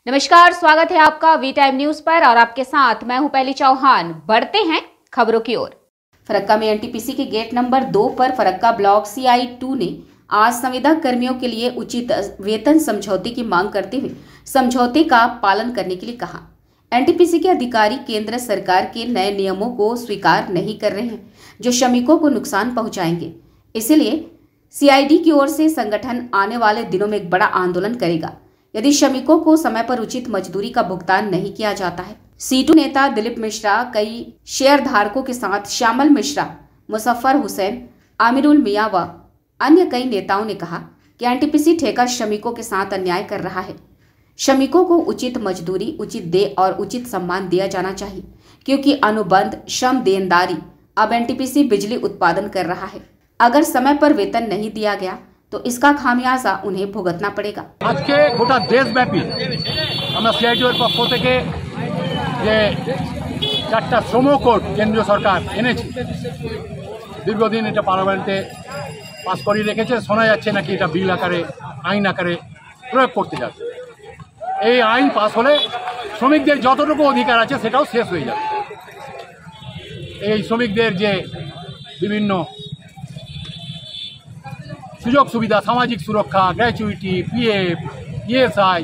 नमस्कार, स्वागत है आपका वी टाइम न्यूज पर और आपके साथ मैं हूं पहली चौहान। बढ़ते हैं खबरों की ओर। फरक्का में एनटीपीसी के गेट नंबर 2 पर फरक्का ब्लॉक CI2 ने आज संविदा कर्मियों के लिए उचित वेतन समझौते की मांग करते हुए समझौते का पालन करने के लिए कहा। एनटीपीसी के अधिकारी केंद्र सरकार के नए नियमों को स्वीकार नहीं कर रहे हैं जो श्रमिकों को नुकसान पहुंचाएंगे। इसलिए CID की ओर से संगठन आने वाले दिनों में एक बड़ा आंदोलन करेगा यदि श्रमिकों को समय पर उचित मजदूरी का भुगतान नहीं किया जाता है। C2 नेता दिलीप मिश्रा, कई शेयर धारकों के साथ श्यामल मिश्रा, मुजफ्फर हुसैन, आमिरुल मियां व अन्य कई नेताओं ने कहा कि एनटीपीसी ठेका श्रमिकों के साथ अन्याय कर रहा है। श्रमिकों को उचित मजदूरी, उचित देय और उचित सम्मान दिया जाना चाहिए क्योंकि अनुबंध श्रम देनदारी अब एनटीपीसी बिजली उत्पादन कर रहा है। अगर समय पर वेतन नहीं दिया गया तो इसका खामियाजा उन्हें भुगतना पड़ेगा। आज के गोटा देशव्यापी আমরা CID-র পক্ষ থেকে যে 4টা শ্রম কোড কেন্দ্রীয় সরকার এনেছে, দীর্ঘদিন এটা পার্লামেন্টে পাস করিয়ে রেখেছে। শোনা যাচ্ছে নাকি এটা বিল আকারে, আইন আকারে প্রয়োগ করতে যাচ্ছে। এই আইন পাস হলে শ্রমিকদের যতটুকু অধিকার আছে সেটাও শেষ হয়ে যাবে। এই শ্রমিকদের যে বিভিন্ন সুযোগ সুবিধা, সামাজিক সুরক্ষা, গ্র্যাচুইটি, PF, ESI,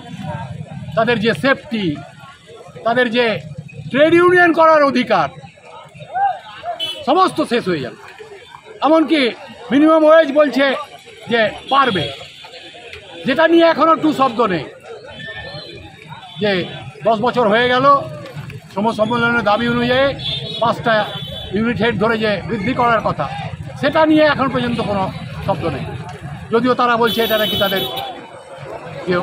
তাদের যে সেফটি, তাদের যে ট্রেড ইউনিয়ন করার অধিকার সমস্ত শেষ হয়ে যাবে। এমনকি মিনিমাম ওয়েজ বলছে যে পারবে, যেটা নিয়ে এখনও টু শব্দ নেই। যে 10 বছর হয়ে গেল শ্রম সম্মেলনের দাবি অনুযায়ী 5টা ইউনিট হেড ধরে যে বৃদ্ধি করার কথা, সেটা নিয়ে এখন পর্যন্ত কোনো শব্দ নেই। যদিও তারা বলছে এটা নাকি তাদের যে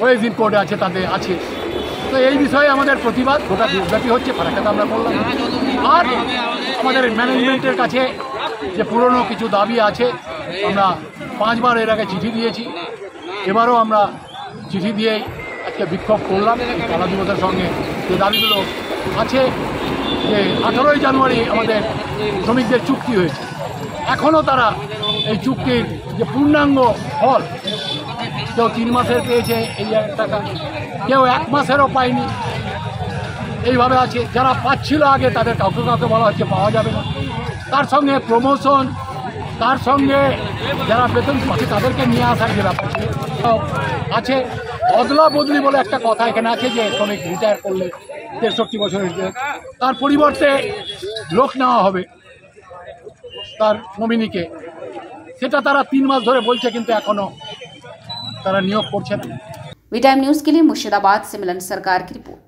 ওয়েজ ইন কোড আছে তাদের আছে। তো এই বিষয়ে আমাদের প্রতিবাদ গোটা দেশব্যাপী হচ্ছে, ফারাক্কাতে আমরা বললাম। আর আমাদের ম্যানেজমেন্টের কাছে যে পুরনো কিছু দাবি আছে, আমরা 5 বার এর আগে চিঠি দিয়েছি। এবারও আমরা চিঠি দিয়েই আজকে বিক্ষোভ করলাম। কালা দিবসের সঙ্গে যে দাবিগুলো আছে, যে 18ই জানুয়ারি আমাদের শ্রমিকদের চুক্তি হয়েছে, এখনও তারা এই চুক্তির যে পূর্ণাঙ্গ ফল, কেউ 3 মাসের পেয়েছে এই টাকা, কেউ 1 মাসেরও পায়নি, এইভাবে আছে। যারা পাচ্ছিল আগে তাদের কাউকে কাউকে বলা হচ্ছে পাওয়া যাবে না। তার সঙ্গে প্রমোশন, তার সঙ্গে যারা বেতন পাচ্ছে তাদেরকে নিয়ে আসার যে ব্যাপার আছে। বদলা বদলি বলে একটা কথা এখানে আছে, যে শ্রমিক রিটায়ার করলে 63 বছরের, তার পরিবর্তে লোক নেওয়া হবে তার নমিনিকে। সেটা তারা 3 মাস ধরে বলছে, কিন্তু এখনো তারা নিয়োগ করছে না। वी टाइम न्यूज के लिए मुर्शिदाबाद से मिलन सरकार की रिपोर्ट।